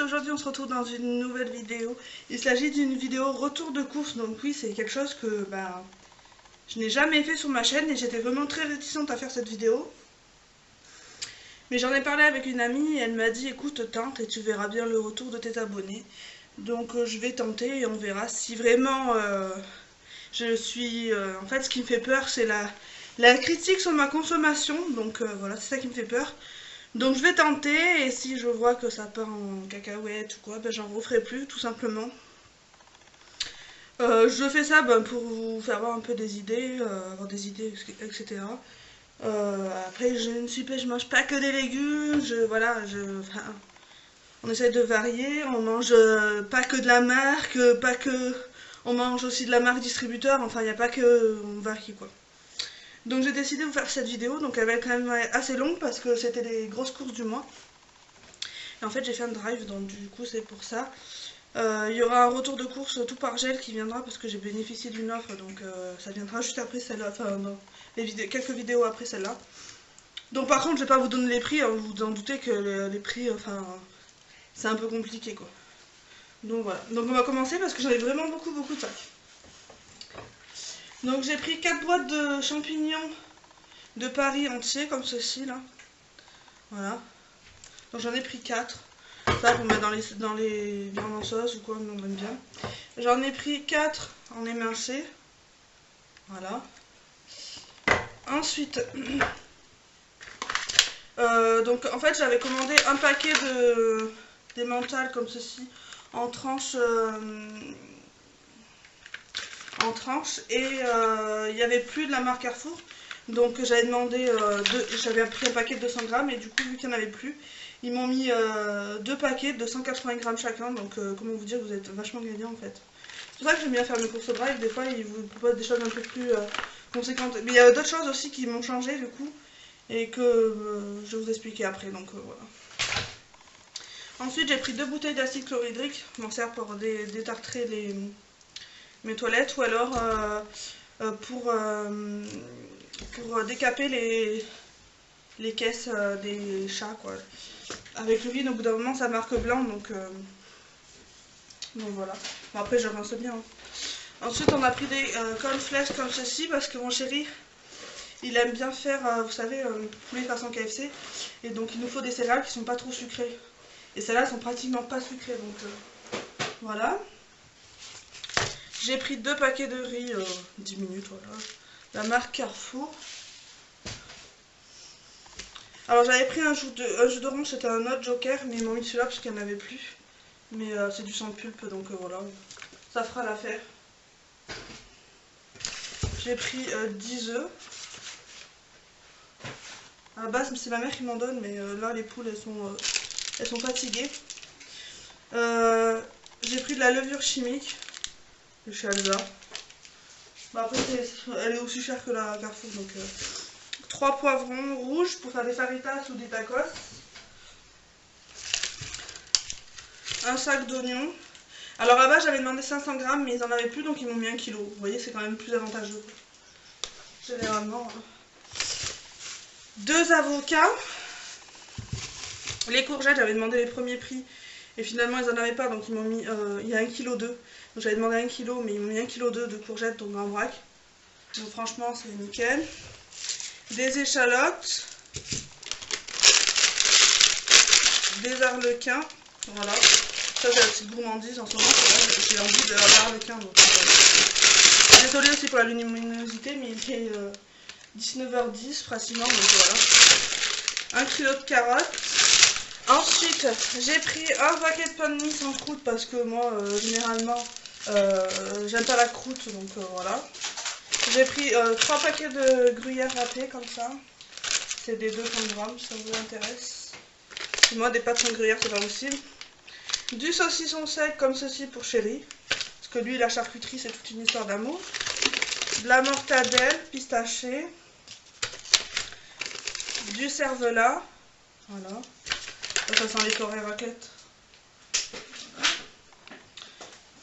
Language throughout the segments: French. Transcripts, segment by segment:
aujourd'hui on se retrouve dans une nouvelle vidéo. Il s'agit d'une vidéo retour de course, donc oui c'est quelque chose que je n'ai jamais fait sur ma chaîne et j'étais vraiment très réticente à faire cette vidéo. Mais j'en ai parlé avec une amie et elle m'a dit écoute tente et tu verras bien le retour de tes abonnés. Donc je vais tenter et on verra si vraiment je suis... en fait ce qui me fait peur c'est la critique sur ma consommation, donc voilà c'est ça qui me fait peur. Donc je vais tenter et si je vois que ça part en cacahuète ou quoi, j'en referai plus tout simplement. Je fais ça pour vous faire avoir un peu des idées, avoir des idées, etc. Après je mange pas que des légumes, on essaie de varier, on mange pas que de la marque, on mange aussi de la marque distributeur, enfin il n'y a pas que, on varie quoi. Donc j'ai décidé de vous faire cette vidéo, donc elle va être quand même assez longue parce que c'était les grosses courses du mois. Et en fait j'ai fait un drive, donc du coup c'est pour ça. Il y aura un retour de course tout par gel qui viendra parce que j'ai bénéficié d'une offre, donc ça viendra juste après celle-là, enfin non, quelques vidéos après celle-là. Donc par contre je vais pas vous donner les prix, hein, vous vous en doutez que les prix, c'est un peu compliqué quoi. Donc voilà, donc on va commencer parce que j'en ai vraiment beaucoup de sacs. Donc j'ai pris 4 boîtes de champignons de Paris entiers comme ceci là. Voilà. Donc j'en ai pris 4. Ça pour mettre dans les viandes en sauce ou quoi, on aime bien. J'en ai pris 4 en émincé. Voilà. Ensuite, donc en fait j'avais commandé un paquet des mentales comme ceci en tranches. Et il n'y avait plus de la marque Carrefour, donc j'avais demandé j'avais pris un paquet de 200 grammes et du coup vu qu'il n'y en avait plus ils m'ont mis 2 paquets de 180 grammes chacun, donc comment vous dire, vous êtes vachement gagnant en fait. C'est pour ça que j'aime bien faire mes courses au drive, des fois ils vous proposent des choses un peu plus conséquentes, mais il y a d'autres choses aussi qui m'ont changé du coup et que je vais vous expliquer après, donc voilà. Ensuite j'ai pris 2 bouteilles d'acide chlorhydrique, je m'en sers pour détartrer mes toilettes ou alors pour décaper les caisses des chats quoi. Avec l'urine au bout d'un moment ça marque blanc, donc voilà. Bon après je rince bien. Hein. Ensuite on a pris des cornflakes comme ceci parce que mon chéri il aime bien faire, vous savez, poulet façon KFC, et donc il nous faut des céréales qui sont pas trop sucrées. Et celles-là sont pratiquement pas sucrées, donc voilà. J'ai pris 2 paquets de riz, 10 minutes, voilà. La marque Carrefour. Alors j'avais pris un jus d'orange, c'était un autre Joker, mais ils m'ont mis celui-là parce qu'il n'y en avait plus. Mais c'est du sans pulpe, donc voilà. Ça fera l'affaire. J'ai pris 10 œufs. À la base, c'est ma mère qui m'en donne, mais là les poules elles sont fatiguées. J'ai pris de la levure chimique. De chez Alza. Après elle est aussi chère que la Carrefour, donc 3 poivrons rouges pour faire des faritas ou des tacos, un sac d'oignons. Alors là-bas j'avais demandé 500 grammes mais ils en avaient plus, donc ils m'ont mis 1 kg. Vous voyez, c'est quand même plus avantageux généralement. 2 avocats. Les courgettes, j'avais demandé les premiers prix et finalement ils en avaient pas, donc ils m'ont mis il y a 1,2 kg. Donc j'avais demandé 1 kg, mais ils m'ont mis 1,2 kg de courgettes, donc en vrac. Donc franchement c'est nickel. Des échalotes. Des arlequins. Voilà. Ça c'est la petite gourmandise en ce moment. J'ai envie de l'arlequin. Désolée aussi pour la luminosité, mais il est 19h10 pratiquement, donc voilà. 1 kg de carottes. Ensuite, j'ai pris un paquet de pain de mie sans croûte parce que moi, généralement, j'aime pas la croûte, donc voilà. J'ai pris 3 paquets de gruyère râpées comme ça. C'est des 200 grammes si ça vous intéresse. Et moi, des pâtes sans gruyère, c'est pas possible. Du saucisson sec comme ceci pour chéri. Parce que lui, la charcuterie, c'est toute une histoire d'amour. De la mortadelle pistachée. Du cervelas. Voilà. Ça sent les corées raclette.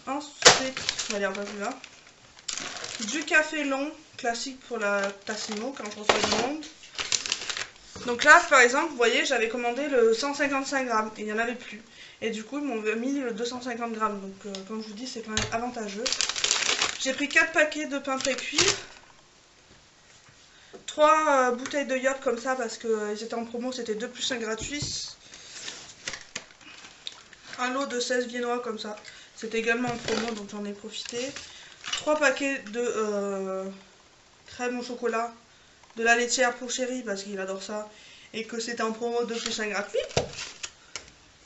Ensuite, on va aller en passer là. Du café long, classique pour la Tassimo quand je reçois du monde. Donc là, par exemple, vous voyez, j'avais commandé le 155 grammes et il n'y en avait plus. Et du coup, ils m'ont mis le 250 grammes. Donc, comme je vous dis, c'est quand même avantageux. J'ai pris 4 paquets de pain pré-cuit. 3 bouteilles de yaourt comme ça parce qu'ils étaient en promo, c'était 2 plus 1 gratuit. Un lot de 16 viennois comme ça. C'était également en promo, donc j'en ai profité. 3 paquets de crème au chocolat de la laitière pour chéri parce qu'il adore ça. Et que c'était en promo 2 plus 1 gratuit.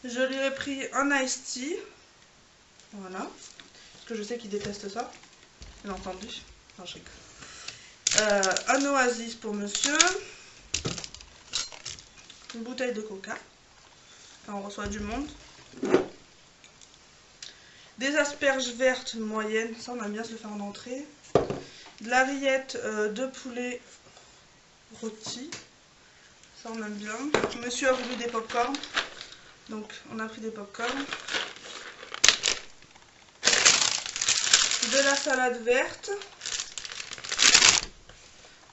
Je lui ai pris un iced tea. Voilà. Parce que je sais qu'il déteste ça. Bien entendu. Non, je rigole. Un oasis pour monsieur. Une bouteille de coca. Enfin, on reçoit du monde. Des asperges vertes moyennes. Ça, on aime bien se le faire en entrée. De la rillette de poulet rôti. Ça, on aime bien. Monsieur a voulu des pop-corn. Donc, on a pris des pop-corn. De la salade verte.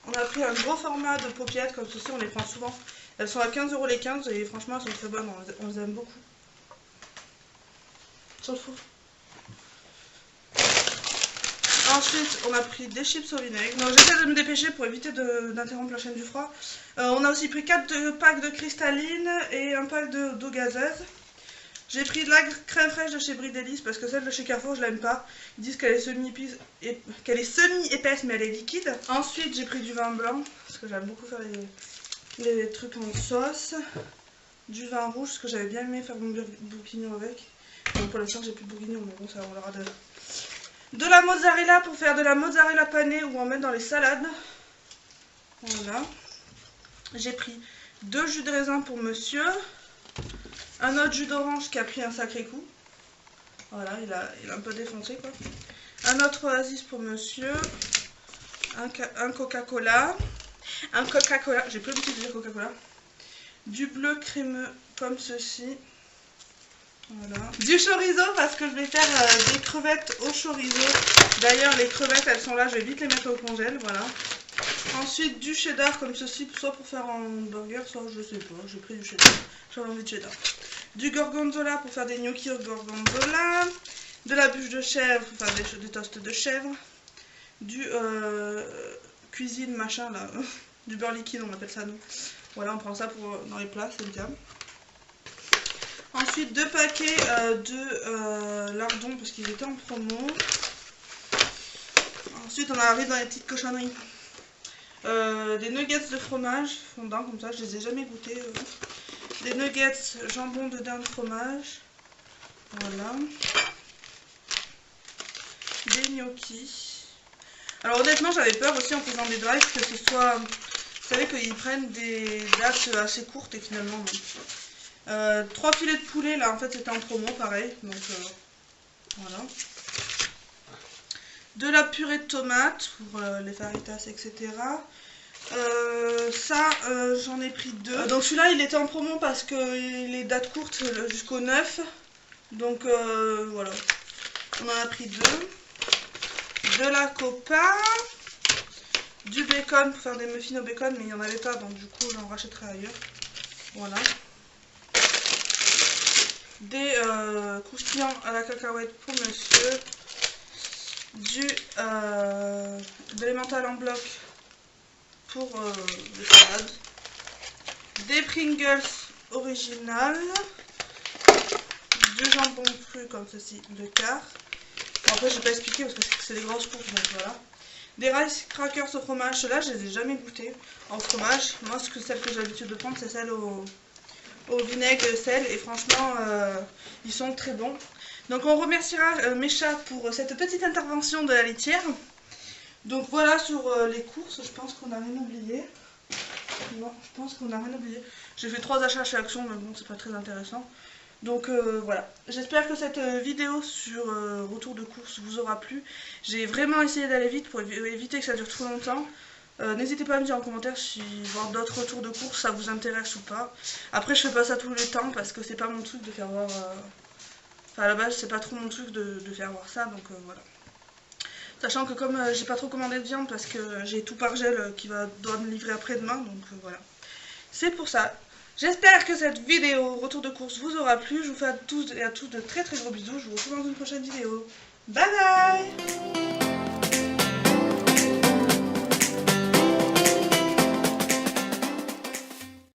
On a pris un gros format de paupiètes comme ceci, on les prend souvent. Elles sont à 15 € les 15 et franchement elles sont très bonnes, on les aime beaucoup. Sur le four. Ensuite, on a pris des chips au vinaigre. Non, j'essaie de me dépêcher pour éviter d'interrompre la chaîne du froid. On a aussi pris 4 packs de cristalline et un pack d'eau gazeuse. J'ai pris de la crème fraîche de chez Brie Délice parce que celle de chez Carrefour je l'aime pas. Ils disent qu'elle est semi-épaisse mais elle est liquide. Ensuite j'ai pris du vin blanc parce que j'aime beaucoup faire les trucs en sauce. Du vin rouge parce que j'avais bien aimé faire mon bourguignon avec. Donc pour l'instant j'ai plus de bourguignon mais bon ça on l'aura de la mozzarella pour faire de la mozzarella panée ou en mettre dans les salades. Voilà. J'ai pris 2 jus de raisin pour monsieur. Un autre jus d'orange qui a pris un sacré coup. Voilà, il a un peu défoncé quoi. Un autre oasis pour monsieur. Un Coca-Cola. Un Coca-Cola, j'ai plus l'habitude de dire Coca-Cola. Du bleu crémeux comme ceci. Voilà. Du chorizo parce que je vais faire des crevettes au chorizo. D'ailleurs les crevettes elles sont là, je vais vite les mettre au congèle, voilà. Ensuite du cheddar comme ceci, soit pour faire un burger, soit je sais pas, j'ai pris du cheddar. J'avais envie de cheddar. Du gorgonzola pour faire des gnocchis au gorgonzola. De la bûche de chèvre pour faire des toasts de chèvre. Du cuisine machin là. Du beurre liquide on appelle ça nous. Voilà, on prend ça pour dans les plats, c'est bien. Ensuite 2 paquets de lardons parce qu'ils étaient en promo. Ensuite on arrive dans les petites cochonneries. Des nuggets de fromage fondant comme ça, je les ai jamais goûtés. Des nuggets jambon de dinde fromage. Voilà. Des gnocchis. Alors honnêtement j'avais peur aussi en faisant des drives que ce soit... Vous savez qu'ils prennent des dates assez courtes et finalement non. 3 filets de poulet là en fait c'était en promo pareil. Donc voilà. De la purée de tomates pour les faritas etc. Ça j'en ai pris 2. Donc celui-là il était en promo parce que les dates courtes jusqu'au 9. Donc voilà. On en a pris 2. De la copa. Du bacon pour faire des muffins au bacon mais il n'y en avait pas donc du coup j'en rachèterai ailleurs. Voilà. Des croustillants à la cacahuète pour monsieur. De l'emmental en bloc pour les salades. Des Pringles originales. Du jambon cru comme ceci de quart. Bon, après je vais pas expliquer parce que c'est des grosses courses donc voilà. Des rice crackers au fromage, ceux-là je les ai jamais goûtés en fromage. Moi celle que j'ai l'habitude de prendre c'est celle au vinaigre et sel et franchement ils sont très bons. Donc on remerciera Mécha pour cette petite intervention de la laitière. Donc voilà sur les courses, je pense qu'on n'a rien oublié. Non, je pense qu'on n'a rien oublié. J'ai fait 3 achats chez Action mais bon c'est pas très intéressant. Donc voilà, j'espère que cette vidéo sur retour de course vous aura plu. J'ai vraiment essayé d'aller vite pour éviter que ça dure trop longtemps. N'hésitez pas à me dire en commentaire si voir d'autres retours de course ça vous intéresse ou pas. Après je fais pas ça tous les temps parce que c'est pas mon truc de faire voir... Enfin à la base c'est pas trop mon truc de faire voir ça donc voilà. Sachant que comme j'ai pas trop commandé de viande parce que j'ai tout par gel qui doit me livrer après demain donc voilà. C'est pour ça. J'espère que cette vidéo retour de course vous aura plu. Je vous fais à tous et à tous de très très gros bisous. Je vous retrouve dans une prochaine vidéo. Bye bye.